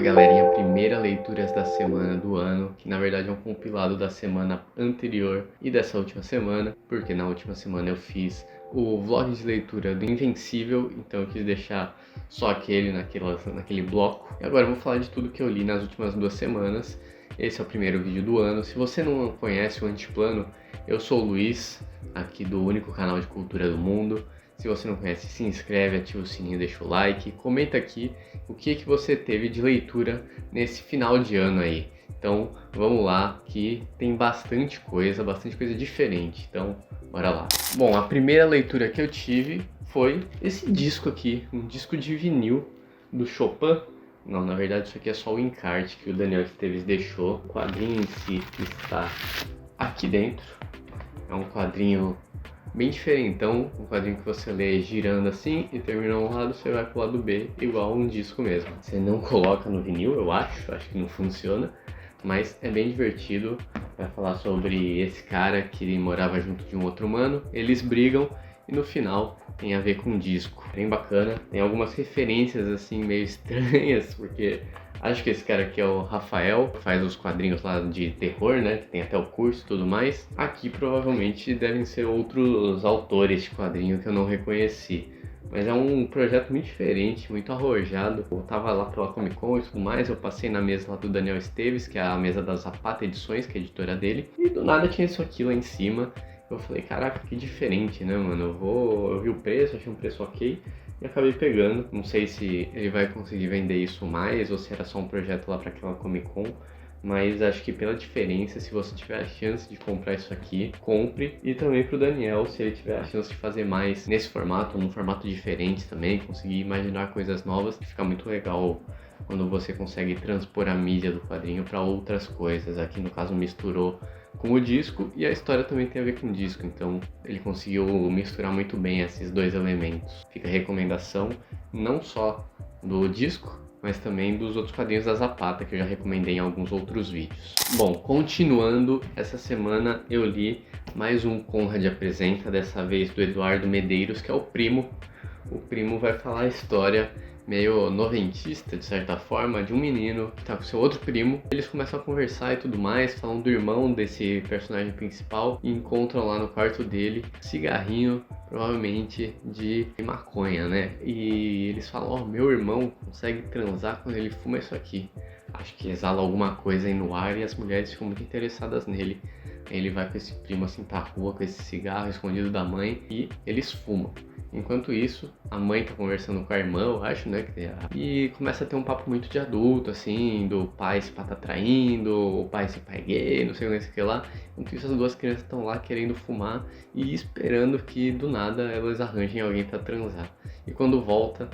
galerinha, primeira leituras da semana do ano, que na verdade é um compilado da semana anterior e dessa última semana, porque na última semana eu fiz o vlog de leitura do Invencível, então eu quis deixar só naquele bloco. E agora eu vou falar de tudo que eu li nas últimas 2 semanas. Esse é o primeiro vídeo do ano. Se você não conhece o Antiplano, eu sou o Luiz, aqui do único canal de cultura do mundo. Se você não conhece, se inscreve, ativa o sininho, deixa o like, comenta aqui o que você teve de leitura nesse final de ano aí. Então vamos lá, que tem bastante coisa diferente, então bora lá. Bom, a primeira leitura que eu tive foi esse disco aqui, um disco de vinil do Chopin. Não, na verdade isso aqui é só o encarte que o Daniel Esteves deixou. O quadrinho em si está aqui dentro, é um quadrinho bem diferentão, um quadrinho que você lê girando assim e termina um lado, você vai pro lado B, igual um disco mesmo. Você não coloca no vinil, eu acho que não funciona, mas é bem divertido. Vai falar sobre esse cara que morava junto de um outro humano, eles brigam e no final tem a ver com disco. Bem bacana, tem algumas referências assim meio estranhas, porque acho que esse cara aqui é o Rafael, que faz os quadrinhos lá de terror, né? Tem até o curso e tudo mais. Aqui provavelmente devem ser outros autores de quadrinho que eu não reconheci. Mas é um projeto muito diferente, muito arrojado. Eu tava lá pela Comic Con e tudo mais, eu passei na mesa lá do Daniel Esteves, que é a mesa da Zapata Edições, que é a editora dele. E do nada tinha isso aqui lá em cima. Eu falei, caraca, que diferente, né, mano? Eu vi o preço, achei um preço ok. E acabei pegando. Não sei se ele vai conseguir vender isso mais ou se era só um projeto lá para aquela Comic Con, mas acho que pela diferença, se você tiver a chance de comprar isso aqui, compre. E também pro Daniel, se ele tiver a chance de fazer mais nesse formato, num formato diferente também, conseguir imaginar coisas novas, fica muito legal quando você consegue transpor a mídia do quadrinho para outras coisas. Aqui no caso misturou com o disco e a história também tem a ver com o disco, então ele conseguiu misturar muito bem esses dois elementos. Fica a recomendação não só do disco, mas também dos outros quadrinhos da Zapata, que eu já recomendei em alguns outros vídeos. Bom, continuando, essa semana eu li mais um Conrad Apresenta, dessa vez do Eduardo Medeiros, que é o Primo. O Primo vai falar a história meio noventista, de certa forma, de um menino que tá com seu outro primo. Eles começam a conversar e tudo mais, falam do irmão desse personagem principal e encontram lá no quarto dele cigarrinho, provavelmente de maconha, né? E eles falam, ó, meu irmão consegue transar quando ele fuma isso aqui. Acho que exala alguma coisa aí no ar e as mulheres ficam muito interessadas nele. Aí ele vai com esse primo assim pra rua com esse cigarro escondido da mãe e eles fumam. Enquanto isso, a mãe tá conversando com a irmã, eu acho, né? E começa a ter um papo muito de adulto, assim, do pai se pata traindo, o pai se pai gay, não sei o que lá. Enquanto isso, as duas crianças estão lá querendo fumar e esperando que do nada elas arranjem alguém pra transar. E quando volta,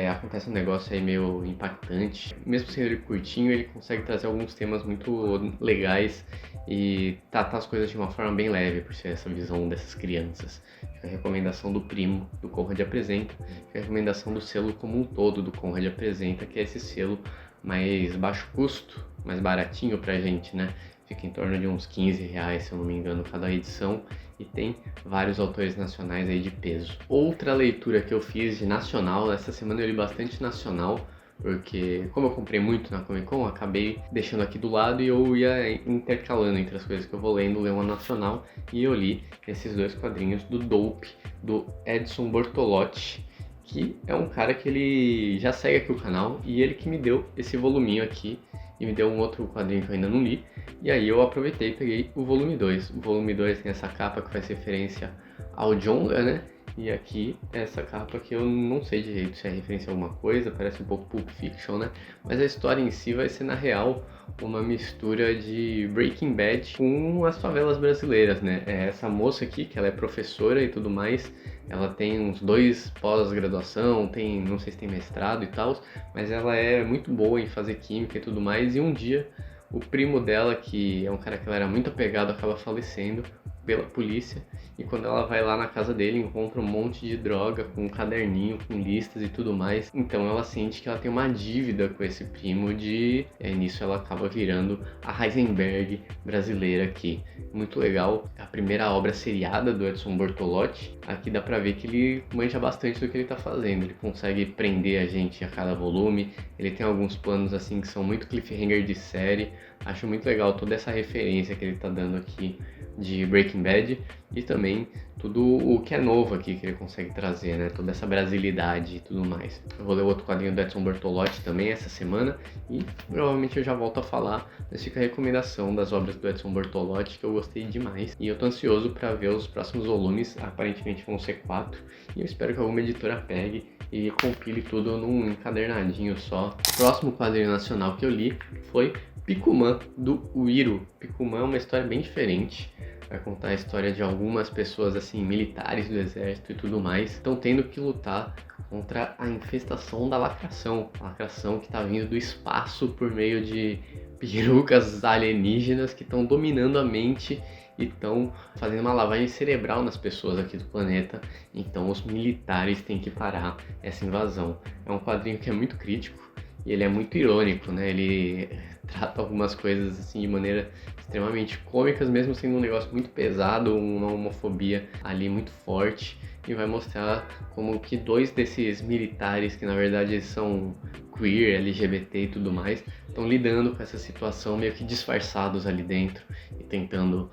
acontece um negócio aí meio impactante. Mesmo sendo ele curtinho, ele consegue trazer alguns temas muito legais e tratar as coisas de uma forma bem leve, por ser essa visão dessas crianças. Fica a recomendação do Primo, do Conrad Apresenta, fica a recomendação do selo como um todo do Conrad Apresenta, que é esse selo mais baixo custo, mais baratinho pra gente, né? Fica em torno de uns 15 reais, se eu não me engano, cada edição, e tem vários autores nacionais aí de peso. Outra leitura que eu fiz de nacional, essa semana eu li bastante nacional, porque como eu comprei muito na Comic Con, acabei deixando aqui do lado e eu ia intercalando entre as coisas que eu vou lendo, ler uma nacional, e eu li esses dois quadrinhos do Dope, do Edson Bortolotti, que é um cara que ele já segue aqui o canal e ele que me deu esse voluminho aqui e me deu um outro quadrinho que eu ainda não li, e aí eu aproveitei e peguei o volume 2. O volume 2 tem essa capa que faz referência ao Jonga, né? E aqui essa capa que eu não sei direito se é referência a alguma coisa, parece um pouco Pulp Fiction, né? Mas a história em si vai ser, na real, uma mistura de Breaking Bad com as favelas brasileiras, né? Essa moça aqui, que ela é professora e tudo mais, ela tem uns 2 pós-graduação, não sei se tem mestrado e tal, mas ela é muito boa em fazer química e tudo mais, e um dia o primo dela, que é um cara que ela era muito apegado, acaba falecendo. pela polícia, e quando ela vai lá na casa dele, encontra um monte de droga, com um caderninho, com listas e tudo mais. Então ela sente que ela tem uma dívida com esse primo nisso ela acaba virando a Heisenberg brasileira aqui. Muito legal, a primeira obra seriada do Edson Bortolotti. Aqui dá pra ver que ele manja bastante do que ele tá fazendo, ele consegue prender a gente a cada volume, ele tem alguns planos assim que são muito cliffhanger de série. Acho muito legal toda essa referência que ele tá dando aqui de Breaking Bad e também tudo o que é novo aqui que ele consegue trazer, né? Toda essa brasilidade e tudo mais. Eu vou ler outro quadrinho do Edson Bortolotti também essa semana e provavelmente eu já volto a falar, mas fica a recomendação das obras do Edson Bortolotti que eu gostei demais e eu tô ansioso para ver os próximos volumes, aparentemente vão ser 4 e eu espero que alguma editora pegue e compile tudo num encadernadinho só. O próximo quadrinho nacional que eu li foi Picumã, do Wiro. Picumã é uma história bem diferente. Vai contar a história de algumas pessoas assim, militares do exército e tudo mais, estão tendo que lutar contra a infestação da lacração. A lacração que está vindo do espaço por meio de perucas alienígenas que estão dominando a mente e estão fazendo uma lavagem cerebral nas pessoas aqui do planeta. Então os militares têm que parar essa invasão. É um quadrinho que é muito crítico e ele é muito irônico, né? Ele trata algumas coisas assim de maneira extremamente cômicas, mesmo sendo um negócio muito pesado, uma homofobia ali muito forte, e vai mostrar como que dois desses militares, que na verdade são queer, LGBT e tudo mais, estão lidando com essa situação meio que disfarçados ali dentro e tentando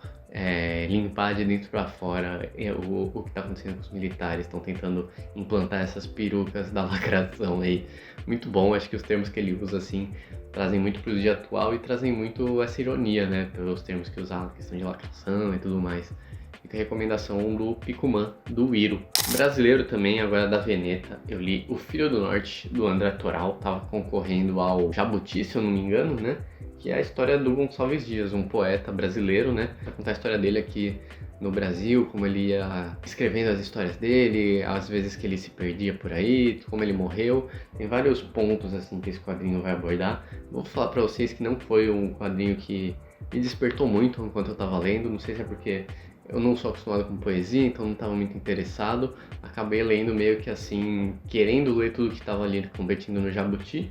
limpar de dentro para fora o que está acontecendo com os militares. Estão tentando implantar essas perucas da lacração aí. Muito bom, acho que os termos que ele usa assim trazem muito para o dia atual e trazem muito essa ironia, né, pelos termos que usava, questão de lacração e tudo mais. Fica a recomendação do Picumã, do Wiro. Brasileiro também, agora da Veneta, eu li O Filho do Norte, do André Toral, tava concorrendo ao Jabuti, se eu não me engano, né, que é a história do Gonçalves Dias, um poeta brasileiro, né, vai contar a história dele aqui no Brasil, como ele ia escrevendo as histórias dele, às vezes que ele se perdia por aí, como ele morreu. Tem vários pontos assim que esse quadrinho vai abordar. Vou falar pra vocês que não foi um quadrinho que me despertou muito enquanto eu tava lendo, não sei se é porque eu não sou acostumado com poesia, então não estava muito interessado. Acabei lendo meio que assim, querendo ler tudo que estava ali competindo no Jabuti,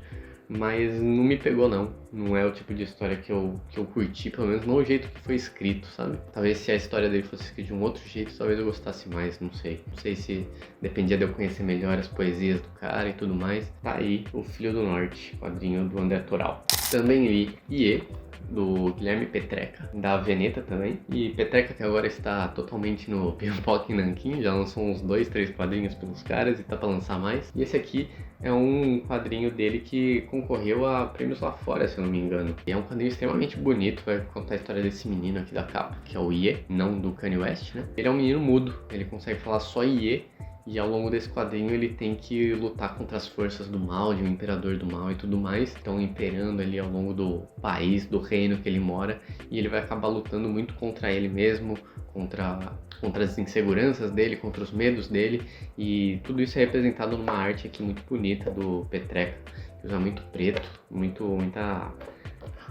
mas não me pegou não. Não é o tipo de história que eu curti, pelo menos não o jeito que foi escrito, sabe? Talvez se a história dele fosse escrita de um outro jeito, talvez eu gostasse mais, não sei. Não sei se dependia de eu conhecer melhor as poesias do cara e tudo mais. Tá aí, O Filho do Norte, quadrinho do André Toral. Também li Iê, do Guilherme Petreca, da Veneta também. E Petreca que agora está totalmente no Pipoca e Nanquim, já lançou uns 2, 3 quadrinhos pelos caras e tá pra lançar mais. E esse aqui é um quadrinho dele que concorreu a prêmios lá fora, se eu não me engano. E é um quadrinho extremamente bonito, vai contar a história desse menino aqui da capa, que é o Iê, não do Kanye West, né? Ele é um menino mudo, ele consegue falar só Iê. E ao longo desse quadrinho ele tem que lutar contra as forças do mal, de um imperador do mal e tudo mais. Estão imperando ali ao longo do país, do reino que ele mora. E ele vai acabar lutando muito contra ele mesmo, contra as inseguranças dele, contra os medos dele. E tudo isso é representado numa arte aqui muito bonita do Petreca, que usa muito preto, muita...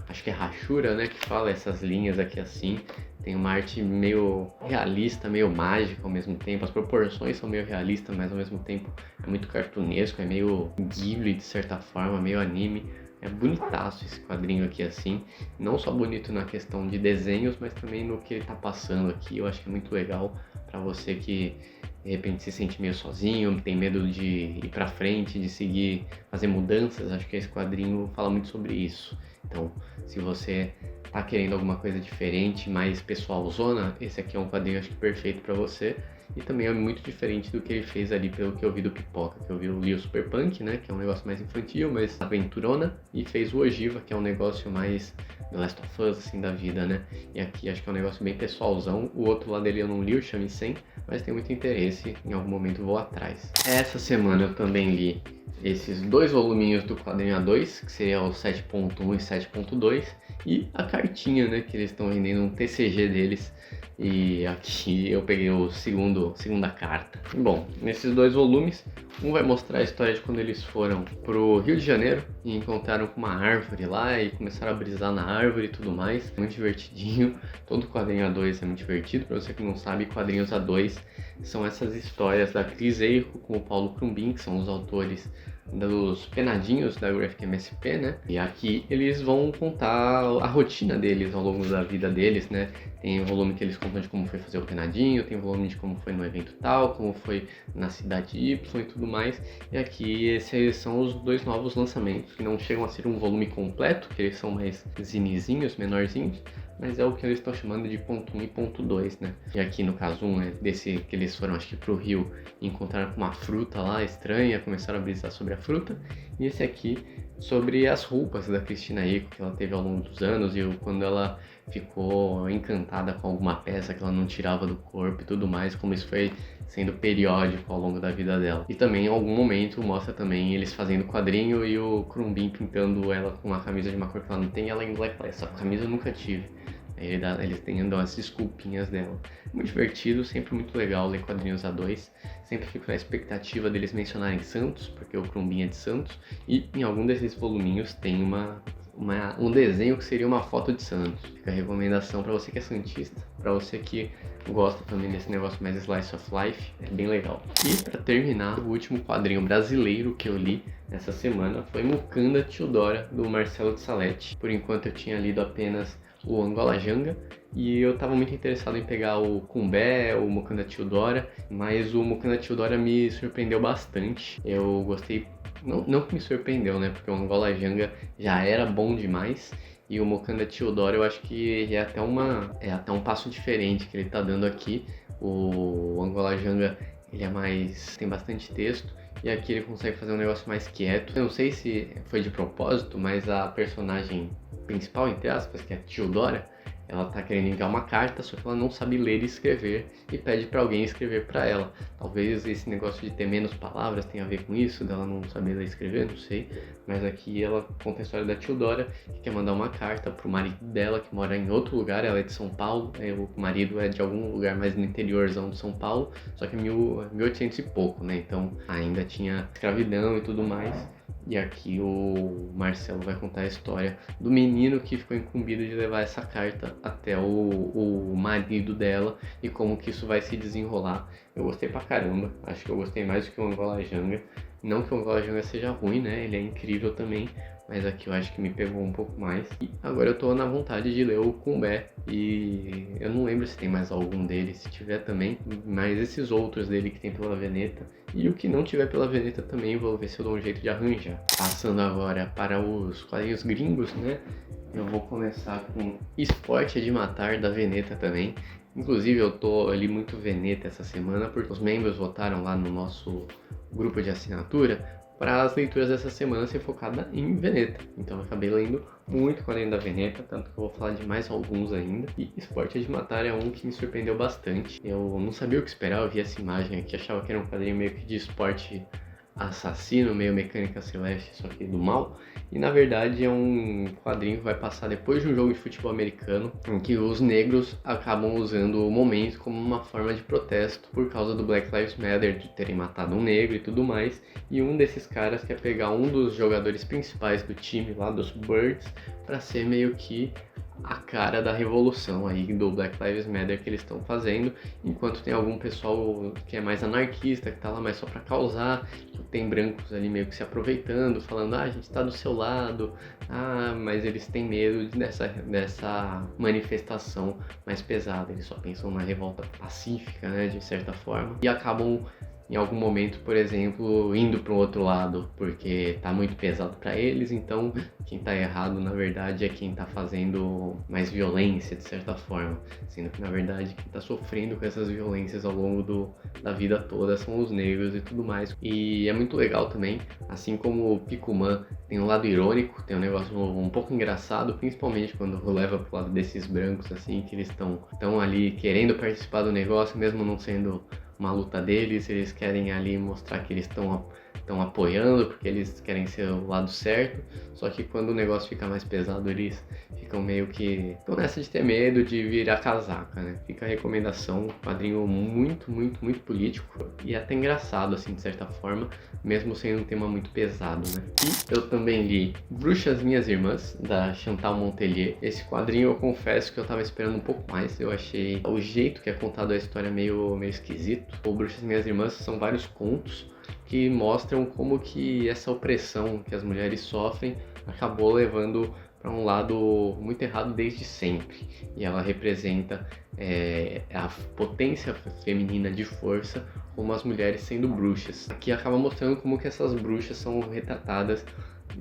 acho que é rachura, né, que fala essas linhas aqui assim. Tem uma arte meio realista, meio mágica ao mesmo tempo. As proporções são meio realistas, mas ao mesmo tempo é muito cartunesco, é meio Ghibli de certa forma, meio anime. É bonitaço esse quadrinho aqui assim. Não só bonito na questão de desenhos, mas também no que ele tá passando aqui. Eu acho que é muito legal pra você que de repente se sente meio sozinho, tem medo de ir pra frente, de seguir, fazer mudanças. Acho que esse quadrinho fala muito sobre isso. Então, se você tá querendo alguma coisa diferente, mais pessoalzona, esse aqui é um quadrinho acho que perfeito pra você. E também é muito diferente do que ele fez ali pelo que eu vi do Pipoca, que eu li o Super Punk, né, que é um negócio mais infantil, mas aventurona, e fez o Ogiva, que é um negócio mais The Last of Us, assim, da vida, né. E aqui acho que é um negócio bem pessoalzão. O outro lado dele eu não li, o Shamisen, mas tenho muito interesse, em algum momento vou atrás. Essa semana eu também li esses 2 voluminhos do quadrinho A2, que seria o 7.1 e 7.2, e a cartinha, né, que eles estão vendendo um TCG deles. E aqui eu peguei o 2º segunda carta. Bom, nesses 2 volumes, um vai mostrar a história de quando eles foram pro Rio de Janeiro e encontraram com uma árvore lá e começaram a brisar na árvore e tudo mais. Muito divertidinho. Todo quadrinho A2 é muito divertido. Pra você que não sabe, quadrinhos A2 são essas histórias da Cris Eijo com o Paulo Crumbin, que são os autores dos penadinhos da Graphic MSP, né? E aqui eles vão contar a rotina deles ao longo da vida deles, né? Tem o volume que eles contam de como foi fazer o penadinho, tem o volume de como foi no evento tal, como foi na cidade Y e tudo mais. E aqui esses são os 2 novos lançamentos, que não chegam a ser um volume completo, que eles são mais zinizinhos, menorzinhos, mas é o que eles estão chamando de ponto 1 e ponto 2, né? E aqui no caso 1 é desse que eles foram, acho que pro Rio, e encontraram com uma fruta lá estranha, começaram a brisar sobre a fruta. E esse aqui sobre as roupas da Cristina Icco que ela teve ao longo dos anos e quando ela ficou encantada com alguma peça que ela não tirava do corpo e tudo mais, como isso foi sendo periódico ao longo da vida dela. E também em algum momento mostra também eles fazendo quadrinho e o Crumbin pintando ela com uma camisa de uma cor que ela não tem, ela em black. Essa camisa eu nunca tive. Aí eles dão essas desculpinhas dela. Muito divertido, sempre muito legal ler quadrinhos A2. Sempre fico na expectativa deles mencionarem Santos, porque o Crumbin é de Santos. E em algum desses voluminhos tem um desenho que seria uma foto de Santos. Fica a recomendação para você que é santista, para você que gosta também desse negócio mais slice of life, é bem legal. E para terminar, o último quadrinho brasileiro que eu li essa semana foi Mukanda Teodora, do Marcelo de Salete. Por enquanto eu tinha lido apenas o Angola Janga e eu estava muito interessado em pegar o Kumbé, o Mukanda Teodora, mas o Mukanda Teodora me surpreendeu bastante. Eu gostei, não que me surpreendeu, né, porque o Angola Janga já era bom demais. E o Mukanda Teodora eu acho que é até um passo diferente que ele tá dando aqui. O Angola Janga tem bastante texto e aqui ele consegue fazer um negócio mais quieto. Eu não sei se foi de propósito, mas a personagem principal, entre aspas, que é a Teodora, ela tá querendo enviar uma carta, só que ela não sabe ler e escrever e pede para alguém escrever para ela. Talvez esse negócio de ter menos palavras tenha a ver com isso, dela não saber ler e escrever, não sei. Mas aqui ela conta a história da Teodora, que quer mandar uma carta pro marido dela, que mora em outro lugar, ela é de São Paulo, o marido é de algum lugar mais no interiorzão de São Paulo, só que 1800 e pouco, né? Então ainda tinha escravidão e tudo mais. E aqui o Marcelo vai contar a história do menino que ficou incumbido de levar essa carta até o marido dela e como que isso vai se desenrolar. Eu gostei pra caramba, acho que eu gostei mais do que o Angola Janga. Não que o Angola Janga seja ruim, né? Ele é incrível também, mas aqui eu acho que me pegou um pouco mais. E agora eu tô na vontade de ler o Kumbé e eu não lembro se tem mais algum dele, se tiver também, mas esses outros dele que tem pela Veneta e o que não tiver pela Veneta também vou ver se eu dou um jeito de arranjar. Passando agora para os quadrinhos gringos, né? Eu vou começar com Esporte é de Matar da Veneta também. Inclusive eu li muito Veneta essa semana porque os membros votaram lá no nosso grupo de assinatura para as leituras dessa semana ser focada em Veneta. Então eu acabei lendo muito quadrinho da Veneta, tanto que eu vou falar de mais alguns ainda. E Esporte é de Matar é um que me surpreendeu bastante. Eu não sabia o que esperar, eu vi essa imagem aqui, achava que era um quadrinho meio que de esporte assassino, meio Mecânica Celeste, só que do mal. E na verdade é um quadrinho que vai passar depois de um jogo de futebol americano, em que os negros acabam usando o momento como uma forma de protesto por causa do Black Lives Matter, de terem matado um negro e tudo mais. E um desses caras quer pegar um dos jogadores principais do time lá, dos Birds, para ser meio que a cara da revolução aí do Black Lives Matter que eles estão fazendo, enquanto tem algum pessoal que é mais anarquista, que tá lá mais só pra causar, tem brancos ali meio que se aproveitando, falando, a gente tá do seu lado, mas eles têm medo dessa manifestação mais pesada, eles só pensam na revolta pacífica, né, de certa forma, e acabam em algum momento, por exemplo, indo para o outro lado, porque tá muito pesado para eles, então quem tá errado, na verdade, é quem tá fazendo mais violência, de certa forma, sendo que, na verdade, quem tá sofrendo com essas violências ao longo da vida toda são os negros e tudo mais. E é muito legal também, assim como o Picuman tem um lado irônico, tem um negócio um pouco engraçado, principalmente quando leva pro lado desses brancos, assim, que eles estão ali querendo participar do negócio, mesmo não sendo uma luta deles, eles querem ali mostrar que eles estão estão apoiando porque eles querem ser o lado certo, só que quando o negócio fica mais pesado, eles ficam meio que... estão nessa de ter medo de virar casaca, né? Fica a recomendação, quadrinho muito, muito, muito político e até engraçado, assim, de certa forma, mesmo sendo um tema muito pesado, né? E eu também li Bruxas Minhas Irmãs, da Chantal Montelier. Esse quadrinho eu confesso que eu tava esperando um pouco mais, eu achei o jeito que é contado a história meio esquisito. O Bruxas Minhas Irmãs são vários contos que mostram como que essa opressão que as mulheres sofrem acabou levando para um lado muito errado desde sempre. E ela representa a potência feminina de força como as mulheres sendo bruxas. Aqui acaba mostrando como que essas bruxas são retratadas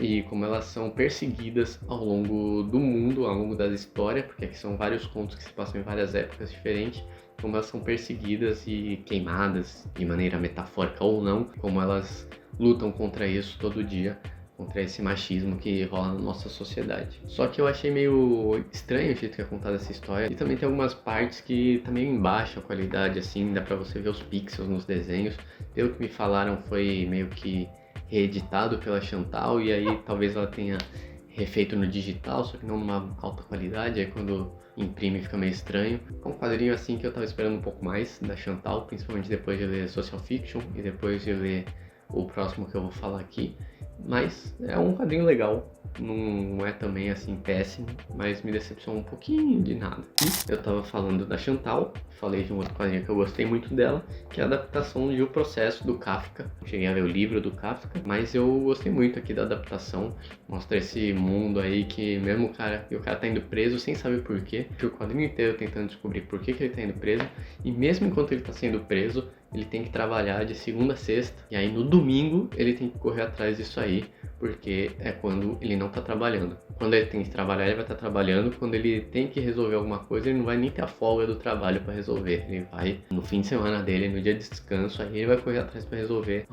e como elas são perseguidas ao longo do mundo, ao longo da história, porque aqui são vários contos que se passam em várias épocas diferentes, como elas são perseguidas e queimadas de maneira metafórica ou não, como elas lutam contra isso todo dia, contra esse machismo que rola na nossa sociedade. Só que eu achei meio estranho o jeito que é contada essa história, e também tem algumas partes que tá meio em baixa qualidade, assim, dá pra você ver os pixels nos desenhos. Pelo que me falaram, foi meio que reeditado pela Chantal, e aí talvez ela tenha refeito no digital, só que não numa alta qualidade, aí quando imprime fica meio estranho. É um quadrinho assim que eu tava esperando um pouco mais da Chantal, principalmente depois de ler Social Fiction e depois de ler o próximo que eu vou falar aqui. Mas é um quadrinho legal, não é também assim péssimo, mas me decepcionou um pouquinho de nada. E eu tava falando da Chantal, falei de um outro quadrinho que eu gostei muito dela, que é a adaptação de O Processo, do Kafka. Cheguei a ler o livro do Kafka, mas eu gostei muito aqui da adaptação. Mostra esse mundo aí que mesmo o cara tá indo preso sem saber por quê, que o quadrinho inteiro tentando descobrir por que ele tá indo preso, e mesmo enquanto ele tá sendo preso, ele tem que trabalhar de segunda a sexta, e aí no domingo ele tem que correr atrás disso aí, porque é quando ele não tá trabalhando. Quando ele tem que trabalhar, ele vai estar trabalhando. Quando ele tem que resolver alguma coisa, ele não vai nem ter a folga do trabalho para resolver. Ele vai no fim de semana dele, no dia de descanso, aí ele vai correr atrás para resolver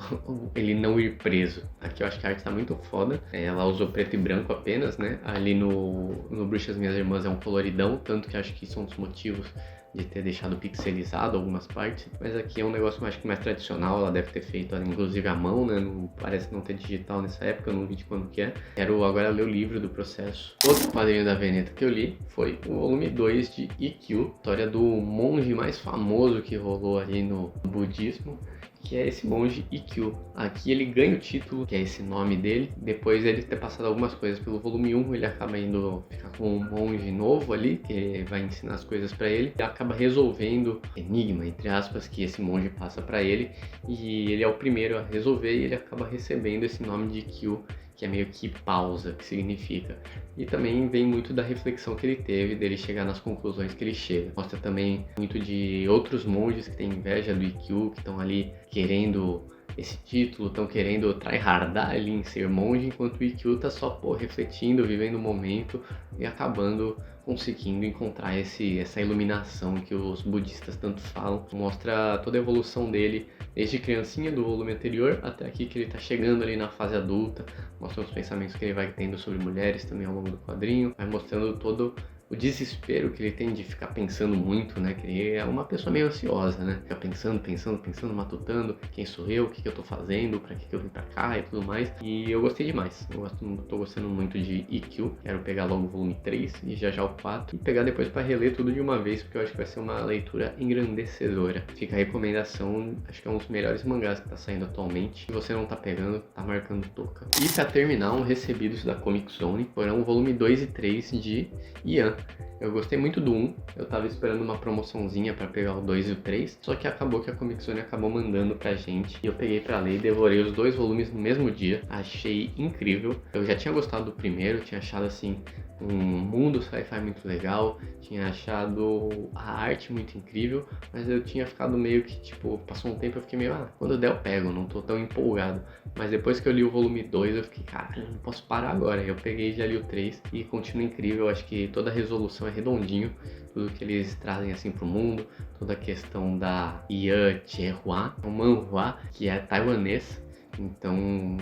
ele não ir preso. Aqui eu acho que a arte tá muito foda. Ela usou preto e branco apenas, né? Ali no Bruxas Minhas Irmãs é um coloridão, tanto que acho que isso é um dos motivos de ter deixado pixelizado algumas partes, mas aqui é um negócio acho que mais tradicional, ela deve ter feito inclusive à mão, né? Não, parece não ter digital nessa época, eu não vi de quando que é. Quero agora ler o livro do processo. Outro quadrinho da Veneta que eu li foi o volume 2 de Ikkyu, história do monge mais famoso que rolou ali no budismo, que é esse monge Ikkyu. Aqui ele ganha o título, que é esse nome dele, depois ele ter passado algumas coisas pelo volume 1, ele acaba indo ficar com um monge novo ali, que vai ensinar as coisas pra ele, e acaba resolvendo enigma, entre aspas, que esse monge passa pra ele, e ele é o primeiro a resolver, e ele acaba recebendo esse nome de Ikkyu, que é meio que pausa, que significa. E também vem muito da reflexão que ele teve, dele chegar nas conclusões que ele chega. Mostra também muito de outros monges que têm inveja do Ikkyu, que estão ali querendo esse título, estão querendo tryhardar ali em ser monge, enquanto o Ikkyu tá só refletindo, vivendo o momento e acabando conseguindo encontrar essa iluminação que os budistas tanto falam. Mostra toda a evolução dele, desde criancinha do volume anterior até aqui que ele tá chegando ali na fase adulta. Mostra os pensamentos que ele vai tendo sobre mulheres também ao longo do quadrinho, vai mostrando todo o desespero que ele tem de ficar pensando muito, né? Que ele é uma pessoa meio ansiosa, né? Fica pensando, matutando, quem sou eu, o que eu tô fazendo, pra que eu vim pra cá e tudo mais. E eu gostei demais, tô gostando muito de Ikkyu, quero pegar logo o volume 3 e já o 4 e pegar depois pra reler tudo de uma vez, porque eu acho que vai ser uma leitura engrandecedora. Fica a recomendação, acho que é um dos melhores mangás que tá saindo atualmente. Se você não tá pegando, tá marcando toca. E pra terminar, um recebidos da Comic Zone foram o volume 2 e 3 de Ian. Eu gostei muito do 1, eu tava esperando uma promoçãozinha pra pegar o 2 e o 3, só que acabou que a Comic Zone acabou mandando pra gente e eu peguei pra ler e devorei os dois volumes no mesmo dia. Achei incrível. Eu já tinha gostado do primeiro, tinha achado assim um mundo sci-fi muito legal, tinha achado a arte muito incrível, mas eu tinha ficado meio que tipo, passou um tempo eu fiquei meio, quando der eu pego, não tô tão empolgado. Mas depois que eu li o volume 2 eu fiquei, cara, não posso parar agora. Eu peguei e já li o 3 e continua incrível. Eu acho que toda a resolução é redondinho, tudo que eles trazem assim pro mundo, toda a questão da Ian Chehua, o manhua, que é taiwanês, Então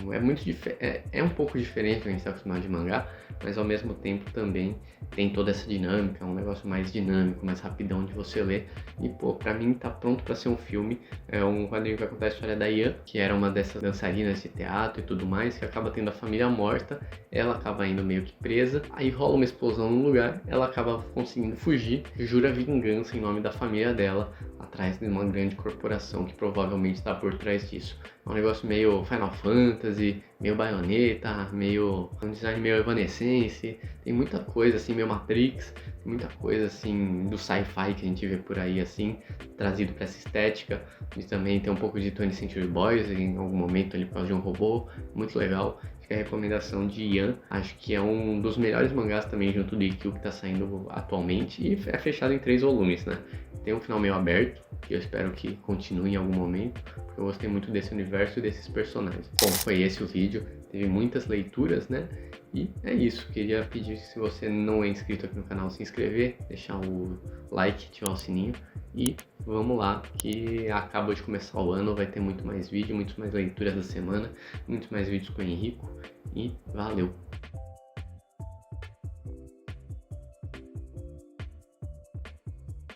é um pouco diferente do que a gente está acostumado de mangá, mas ao mesmo tempo também tem toda essa dinâmica, um negócio mais dinâmico, mais rapidão de você ler. E pô, pra mim tá pronto pra ser um filme. É um quadrinho que vai contar a história da Yan, que era uma dessas dançarinas de teatro e tudo mais, que acaba tendo a família morta, ela acaba indo meio que presa, aí rola uma explosão no lugar, ela acaba conseguindo fugir, jura vingança em nome da família dela, atrás de uma grande corporação que provavelmente está por trás disso. É um negócio meio Final Fantasy, meio Bayonetta, meio um design meio Evanescence, tem muita coisa assim, meio Matrix, tem muita coisa assim do sci-fi que a gente vê por aí assim, trazido para essa estética. E também tem um pouco de 20th Century Boys em algum momento ali por causa de um robô, muito legal. Fica a recomendação de Yan, acho que é um dos melhores mangás também junto do Ikkyu que tá saindo atualmente e é fechado em 3 volumes, né? Tem um final meio aberto, que eu espero que continue em algum momento, porque eu gostei muito desse universo e desses personagens. Bom, foi esse o vídeo, teve muitas leituras, né? E é isso, queria pedir, se você não é inscrito aqui no canal, se inscrever, deixar o like, ativar o sininho e vamos lá, que acaba de começar o ano, vai ter muito mais vídeo, muito mais leituras da semana, muito mais vídeos com o Henrico e valeu!